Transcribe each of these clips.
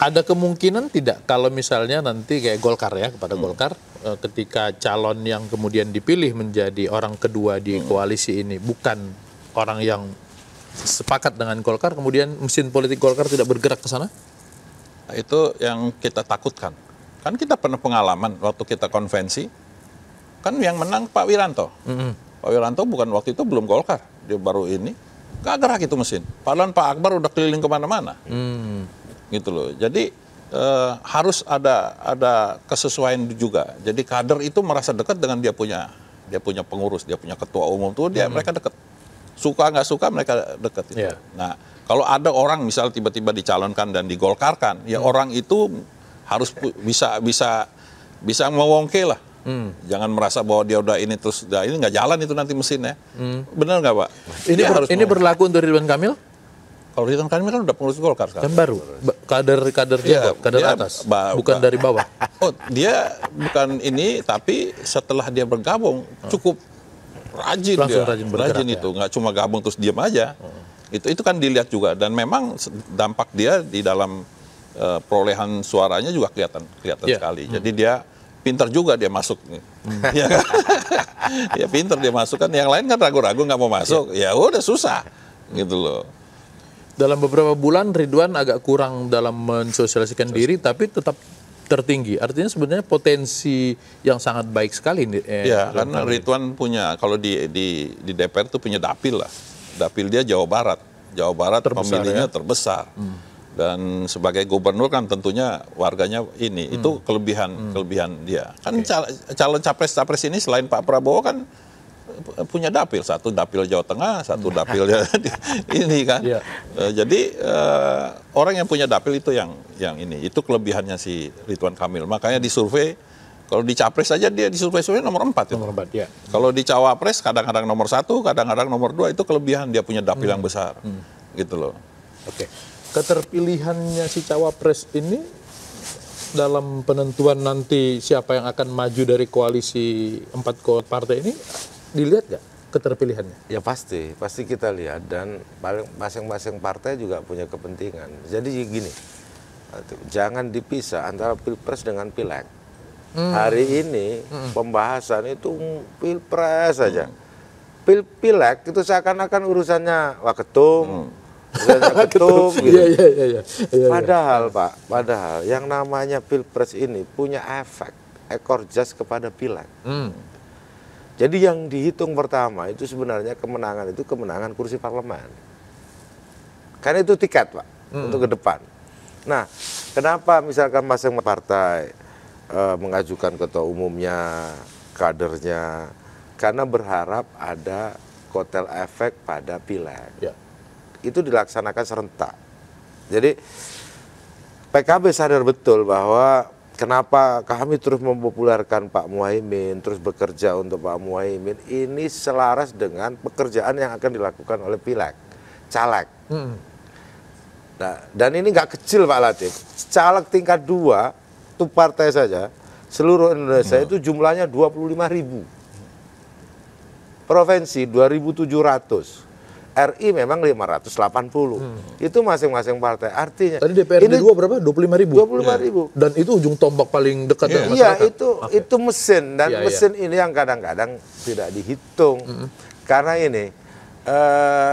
Ada kemungkinan tidak kalau misalnya nanti kayak Golkar ya, kepada Golkar ketika calon yang kemudian dipilih menjadi orang kedua di koalisi ini bukan orang yang sepakat dengan Golkar, kemudian mesin politik Golkar tidak bergerak ke sana? Nah, itu yang kita takutkan. Kan kita pernah pengalaman waktu kita konvensi, kan yang menang Pak Wiranto. Pak Wiranto bukan waktu itu belum Golkar, dia baru ini, gak gerak itu mesin. Padahal Pak Akbar udah keliling kemana-mana. Gitu loh. Jadi harus ada kesesuaian juga. Jadi kader itu merasa dekat dengan dia punya pengurus, dia punya ketua umum tuh mereka dekat. Suka nggak suka mereka dekat itu. Yeah. Nah, kalau ada orang misal tiba-tiba dicalonkan dan digolkarkan, ya orang itu harus bisa mewongke lah. Jangan merasa bahwa dia udah ini terus ini nggak jalan itu nanti mesinnya. Benar nggak, Pak? Ini berlaku untuk Ridwan Kamil? Kalau Ridwan Kamil kan udah pengurus Golkar sekarang. Kan baru, kader Iya, kader dia atas, bukan dari bawah. Oh, dia bukan ini, tapi setelah dia bergabung cukup rajin. Langsung dia. rajin bergerak, itu, nggak cuma gabung terus diam aja. Itu kan dilihat juga, dan memang dampak dia di dalam perolehan suaranya juga kelihatan sekali. Jadi dia pintar juga dia masuk. Ya kan? Ya pintar dia masuk, kan yang lain kan ragu-ragu nggak mau masuk. Ya udah susah gitu loh. Dalam beberapa bulan Ridwan agak kurang dalam mensosialisasikan diri, tapi tetap tertinggi. Artinya sebenarnya potensi yang sangat baik sekali. Ya, karena Ridwan punya, kalau di DPR itu punya dapil lah. Dapil dia Jawa Barat. Jawa Barat terbesar, pemilihnya terbesar. Dan sebagai gubernur kan tentunya warganya ini. Itu kelebihan dia. Kan calon capres ini selain Pak Prabowo kan punya dapil, satu dapil Jawa Tengah, satu dapil ini kan. Jadi orang yang punya dapil itu yang ini, itu kelebihannya si Ridwan Kamil. Makanya di survei, kalau di capres saja dia di survei nomor 4. Nomor 4 ya. Kalau di cawapres kadang-kadang nomor 1, kadang-kadang nomor 2, itu kelebihan dia punya dapil yang besar. Gitu loh. Oke. Keterpilihannya si cawapres ini dalam penentuan nanti siapa yang akan maju dari koalisi 4 partai ini, dilihat nggak keterpilihannya? Ya pasti kita lihat, dan masing-masing partai juga punya kepentingan. Jadi gini, jangan dipisah antara pilpres dengan pileg. Hari ini pembahasan itu pilpres saja. Pileg itu seakan-akan urusannya waketum, gitu. Iya. Padahal Pak, yang namanya pilpres ini punya efek ekor jas kepada pileg. Jadi yang dihitung pertama itu sebenarnya kemenangan kursi parlemen. Karena itu tiket, Pak, untuk ke depan. Nah, kenapa misalkan masing-masing partai mengajukan ketua umumnya, kadernya, karena berharap ada kotel efek pada pileg. Ya. Itu dilaksanakan serentak. Jadi PKB sadar betul bahwa kenapa kami terus mempopulerkan Pak Muhaimin, terus bekerja untuk Pak Muhaimin, ini selaras dengan pekerjaan yang akan dilakukan oleh pileg, caleg. Nah, dan ini nggak kecil Pak Latif, caleg tingkat 2, itu partai saja, seluruh Indonesia itu jumlahnya 25.000. Provinsi 2.700. RI memang 580. Itu masing-masing partai. Artinya tadi DPRD 2 berapa? 25.000. 25.000. Dan itu ujung tombak paling dekat dengan Iya, masyarakat. itu mesin, dan mesin ini yang kadang-kadang tidak dihitung. Karena ini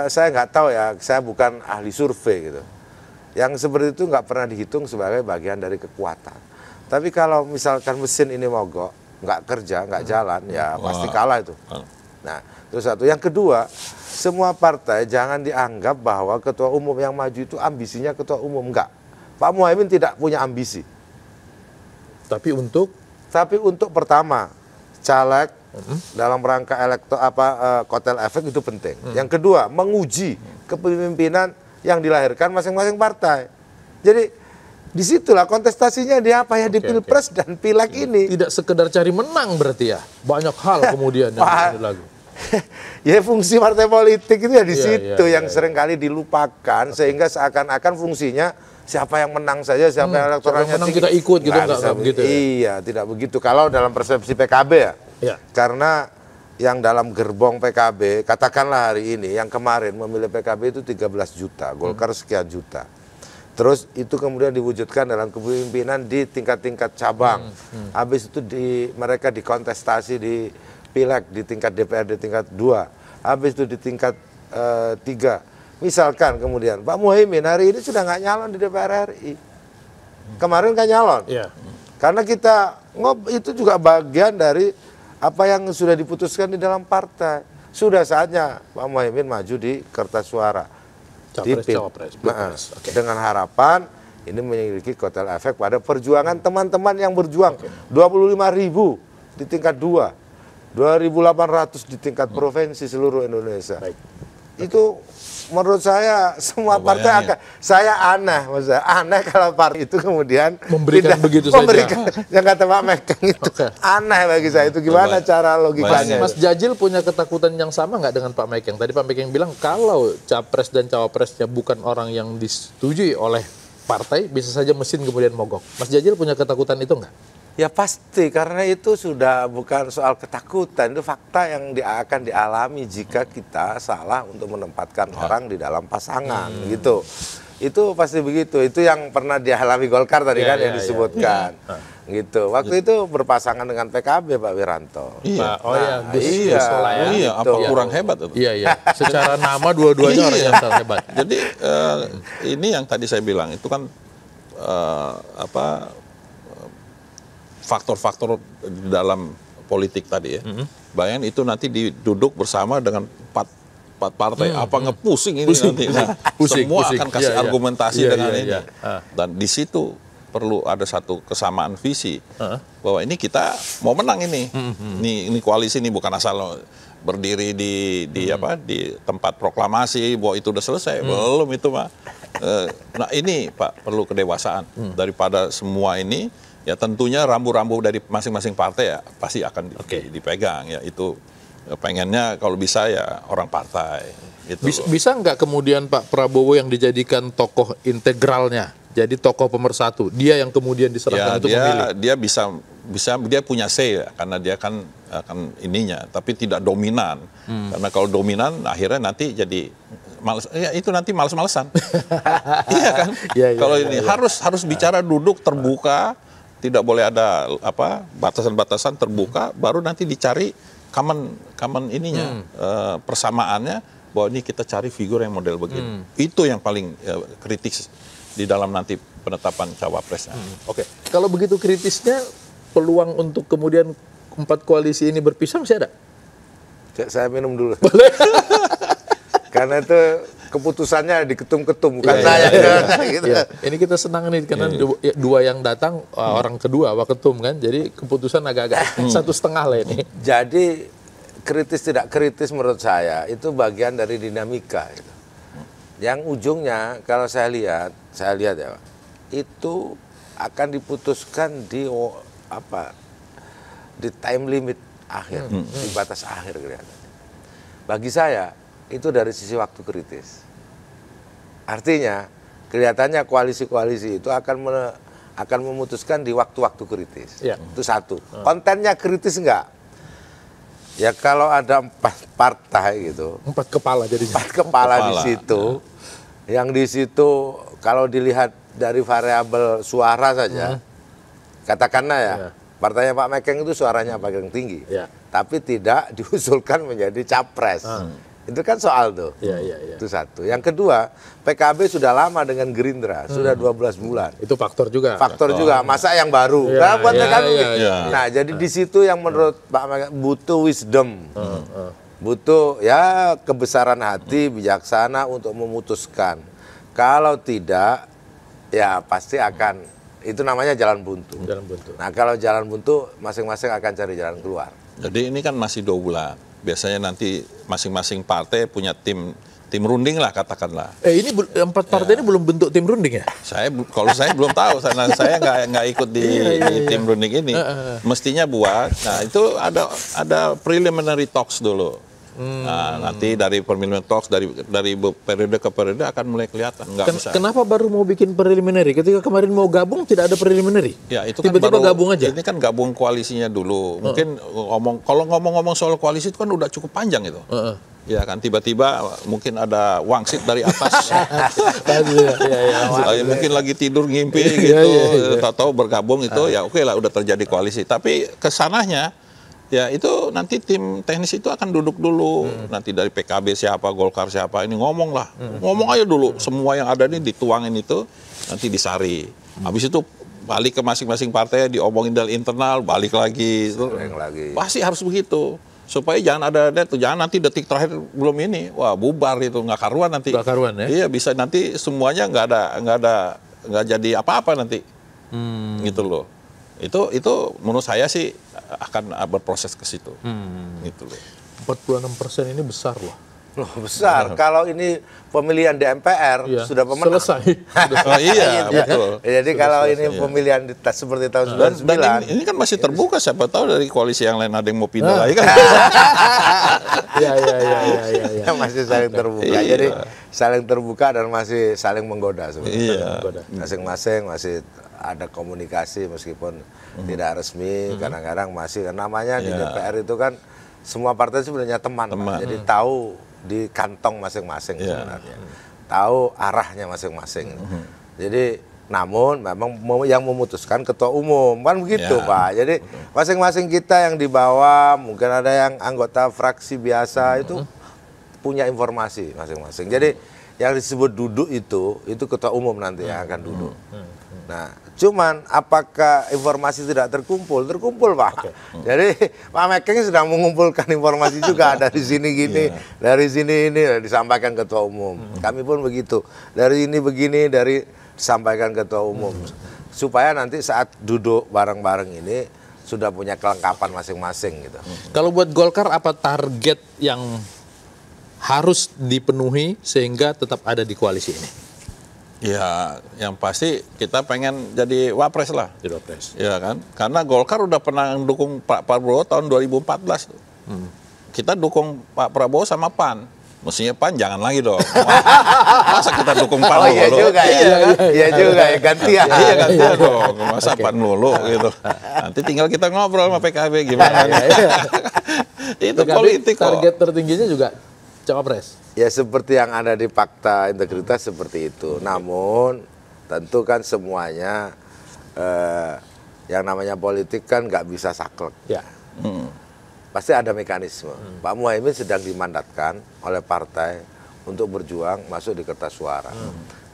saya nggak tahu ya, saya bukan ahli survei gitu. Yang seperti itu nggak pernah dihitung sebagai bagian dari kekuatan. Tapi kalau misalkan mesin ini mogok, nggak kerja, nggak jalan, ya pasti kalah itu. Nah, itu satu. Yang kedua, semua partai jangan dianggap bahwa ketua umum yang maju itu ambisinya ketua umum. Enggak. Pak Muhaimin tidak punya ambisi. Tapi untuk pertama, caleg dalam rangka kotel efek itu penting. Yang kedua, menguji kepemimpinan yang dilahirkan masing-masing partai. Jadi disitulah kontestasinya di apa ya, di pilpres dan pileg ini. Tidak sekedar cari menang berarti ya, banyak hal kemudian yang lagu. Ya fungsi partai politik itu ya di situ yang seringkali dilupakan, sehingga seakan-akan fungsinya siapa yang menang saja, siapa yang elektoralnya tinggi. Kita ikut gitu, nggak begitu. Iya, tidak begitu. Kalau dalam persepsi PKB ya. Karena yang dalam gerbong PKB, katakanlah hari ini, yang kemarin memilih PKB itu 13 juta, Golkar sekian juta. Terus itu kemudian diwujudkan dalam kepemimpinan di tingkat-tingkat cabang. Habis itu mereka dikontestasi di pileg di tingkat DPRD tingkat 2. Habis itu di tingkat 3. Misalkan kemudian Pak Muhaimin hari ini sudah nggak nyalon di DPR RI. Kemarin kan nyalon. Karena kita itu juga bagian dari apa yang sudah diputuskan di dalam partai. Sudah saatnya Pak Muhaimin maju di kertas suara. Cawapres. Dengan harapan ini memiliki kotel efek pada perjuangan teman-teman yang berjuang. 25.000 di tingkat 2, 2.800 di tingkat provinsi seluruh Indonesia. Itu menurut saya semua partai akan, saya aneh, maksudnya aneh kalau partai itu kemudian memberikan begitu saja. Yang kata Pak Mekeng itu aneh bagi saya. Itu gimana cara logikanya? Mas Jajil punya ketakutan yang sama nggak dengan Pak Mekeng? Tadi Pak Mekeng bilang kalau capres dan cawapresnya bukan orang yang disetujui oleh partai, bisa saja mesin kemudian mogok. Mas Jajil punya ketakutan itu nggak? Ya pasti, karena itu sudah bukan soal ketakutan, itu fakta yang akan dialami jika kita salah untuk menempatkan orang di dalam pasangan, gitu. Itu pasti begitu. Itu yang pernah dialami Golkar tadi kan yang disebutkan, gitu. Waktu itu berpasangan dengan PKB Pak Wiranto. Apa kurang hebat itu? Iya. Secara nama dua-duanya orang yang terhebat. Jadi ini yang tadi saya bilang itu kan faktor-faktor di dalam politik tadi ya. Bayangin itu nanti diduduk bersama dengan empat partai, ngepusing ini nanti. Nah, semua akan kasih argumentasi dengan ini. Dan di situ perlu ada satu kesamaan visi bahwa ini kita mau menang ini. Ini koalisi ini bukan asal berdiri di tempat proklamasi bahwa itu udah selesai. Belum itu, Pak. Nah, ini Pak perlu kedewasaan daripada semua ini. Ya tentunya rambu-rambu dari masing-masing partai ya pasti akan dipegang ya, itu pengennya kalau bisa ya orang partai gitu. Bisa nggak kemudian Pak Prabowo yang dijadikan tokoh integralnya, jadi tokoh pemersatu, dia yang kemudian diserahkan untuk memilih? Dia bisa dia punya say ya, karena dia kan akan ininya, tapi tidak dominan. Karena kalau dominan akhirnya nanti jadi itu nanti males-malesan. Iya kan? Kalau ini harus bicara duduk terbuka. Tidak boleh ada batasan-batasan terbuka, baru nanti dicari common ininya persamaannya bahwa ini kita cari figur yang model begini. Itu yang paling kritis di dalam nanti penetapan cawapresnya. Kalau begitu kritisnya peluang untuk kemudian 4 koalisi ini berpisah masih ada? Saya minum dulu. Karena itu keputusannya di ketum-ketum, bukan saya. Gitu. Ini kita senang nih karena dua yang datang orang kedua waketum kan, jadi keputusan agak-agak 1,5 lah ini. Jadi kritis tidak kritis menurut saya itu bagian dari dinamika. Gitu. Yang ujungnya kalau saya lihat ya Pak, itu akan diputuskan di time limit akhir, di batas akhir kelihatan. Bagi saya itu dari sisi waktu kritis. Artinya kelihatannya koalisi-koalisi itu akan memutuskan di waktu-waktu kritis. Itu satu. Kontennya kritis enggak? Ya kalau ada 4 partai gitu. 4 kepala jadi. 4 kepala di situ. Yang di situ kalau dilihat dari variabel suara saja, katakanlah ya, partainya Pak Mekeng itu suaranya paling tinggi. Tapi tidak diusulkan menjadi capres. Itu kan soal tuh. Itu satu. Yang kedua, PKB sudah lama dengan Gerindra, sudah 12 bulan. Itu faktor juga. Faktor juga. Masa yang baru. Buat PKB. Nah, jadi di situ yang menurut Pak Mekeng butuh wisdom. Butuh ya kebesaran hati, bijaksana untuk memutuskan. Kalau tidak, ya pasti akan, itu namanya jalan buntu. Nah, kalau jalan buntu, masing-masing akan cari jalan keluar. Jadi ini kan masih 2 bulan. Biasanya nanti masing-masing partai punya tim runding lah katakanlah. Ini 4 partai ini belum bentuk tim runding ya? Kalau saya belum tahu, saya nggak ikut di tim runding ini. Mestinya buat. Nah itu ada preliminary talks dulu. Nah, nanti dari preliminary talks dari periode ke periode akan mulai kelihatan. Bisa. Kenapa baru mau bikin preliminary? Ketika kemarin mau gabung tidak ada preliminary. Ya, itu kan tiba-tiba gabung aja. Ini kan gabung koalisinya dulu. Mungkin kalau ngomong-ngomong soal koalisi itu kan udah cukup panjang itu. Ya kan, tiba-tiba mungkin ada wangsit dari atas. Mungkin lagi tidur ngimpi gitu, tahu-tahu bergabung itu, ya oke lah udah terjadi koalisi. Tapi kesananya, ya itu nanti tim teknis itu akan duduk dulu. Nanti dari PKB siapa, Golkar siapa, ini ngomong lah. Ngomong aja dulu, semua yang ada ini dituangin itu, nanti disari. Habis itu balik ke masing-masing partai, diomongin dari internal, balik lagi. Pasti harus begitu. Supaya jangan jangan nanti detik terakhir belum ini, wah bubar itu, nggak karuan nanti. Nggak karuan ya? Iya, bisa nanti semuanya nggak jadi apa-apa nanti, gitu loh. Itu menurut saya sih akan berproses ke situ, gitu loh. 46% ini besar loh. Loh, besar. Kalau ini pemilihan di MPR sudah pemenang. Selesai. Betul. Jadi kalau ini pemilihan seperti tahun 99. Dan ini kan masih terbuka, siapa tahu dari koalisi yang lain ada yang mau pindah lagi kan. Iya. Masih saling terbuka. Jadi saling terbuka dan masih saling menggoda sebenarnya. Masing-masing masih ada komunikasi meskipun tidak resmi. Kadang-kadang masih, namanya di DPR itu kan semua partai sebenarnya teman. Jadi tahu di kantong masing-masing sebenarnya, tahu arahnya masing-masing. Jadi namun memang yang memutuskan ketua umum kan begitu Pak. Jadi masing-masing kita yang di bawah, mungkin ada yang anggota fraksi biasa itu punya informasi masing-masing. Jadi yang disebut duduk itu ketua umum nanti yang akan duduk. Nah, cuman apakah informasi tidak terkumpul? Terkumpul Pak. Jadi Pak Mekeng sedang mengumpulkan informasi juga dari sini gini, dari sini ini disampaikan ketua umum. Kami pun begitu. Dari ini begini, dari disampaikan ketua umum. Supaya nanti saat duduk bareng-bareng ini sudah punya kelengkapan masing-masing gitu. Kalau buat Golkar apa target yang harus dipenuhi sehingga tetap ada di koalisi ini? Ya, yang pasti kita pengen jadi wapres lah. Jadi wapres. Ya kan? Karena Golkar udah pernah dukung Pak Prabowo tahun 2014. Kita dukung Pak Prabowo sama PAN. Mestinya PAN jangan lagi dong. Masa kita dukung PAN dulu? Iya juga ya. Iya juga ya, gantian. Iya gantian dong. Masa PAN dulu gitu. Nanti tinggal kita ngobrol sama PKB gimana. Itu politik kok. Target tertingginya juga cawapres. Ya seperti yang ada di fakta integritas seperti itu. Namun tentu kan semuanya yang namanya politik kan nggak bisa saklek. Ya. Pasti ada mekanisme. Pak Muhaimin sedang dimandatkan oleh partai untuk berjuang masuk di kertas suara.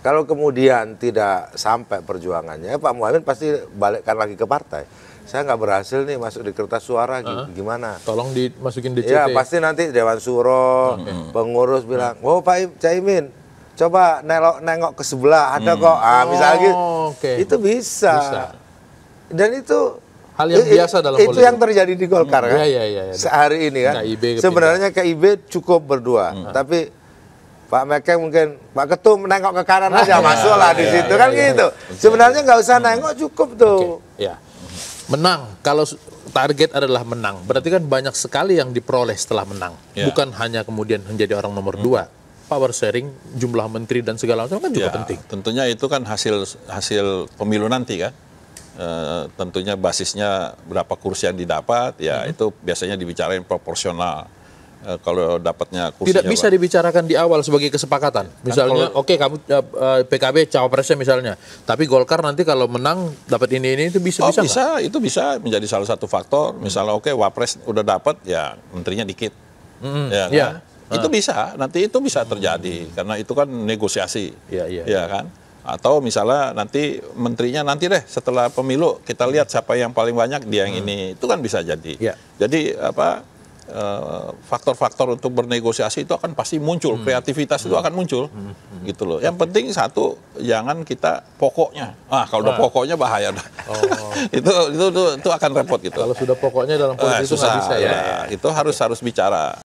Kalau kemudian tidak sampai perjuangannya, Pak Muhaimin pasti balikkan lagi ke partai. Saya nggak berhasil nih masuk di kertas suara, gimana? Tolong dimasukin DCT. Ya pasti nanti Dewan Suro, pengurus bilang, oh Pak Caimin, coba nengok ke sebelah, ada kok. Misalnya gitu, itu bisa. Dan itu hal yang biasa dalam politik. Itu yang terjadi di Golkar kan? Sehari ini kan. Sebenarnya KIB cukup berdua, tapi Pak Mekeng mungkin Pak Ketum nengok ke kanan aja, masuklah di situ kan gitu. Sebenarnya nggak usah nengok, cukup tuh. Menang, kalau target adalah menang, berarti kan banyak sekali yang diperoleh setelah menang. Bukan hanya kemudian menjadi orang nomor 2. Power sharing, jumlah menteri dan segala macam kan juga penting. Tentunya itu kan hasil pemilu nanti kan. Tentunya basisnya berapa kursi yang didapat, ya itu biasanya dibicarain proporsional. Kalau dapatnya kursinya tidak bisa dibicarakan di awal sebagai kesepakatan. Misalnya, oke kamu PKB cawapresnya misalnya, tapi Golkar nanti kalau menang dapat ini itu bisa itu bisa menjadi salah satu faktor. Misalnya oke wapres udah dapat, ya menterinya dikit, ya kan? Itu bisa, nanti itu bisa terjadi karena itu kan negosiasi, ya kan? Atau misalnya nanti menterinya nanti deh setelah pemilu kita lihat siapa yang paling banyak dia yang ini, itu kan bisa jadi. Jadi apa? Faktor-faktor untuk bernegosiasi itu akan pasti muncul, kreativitas itu akan muncul, gitu loh. Yang penting satu, jangan kita pokoknya. Kalau udah pokoknya bahaya dah. Itu akan repot gitu. Kalau sudah pokoknya dalam politik itu nggak bisa ya. Itu harus bicara.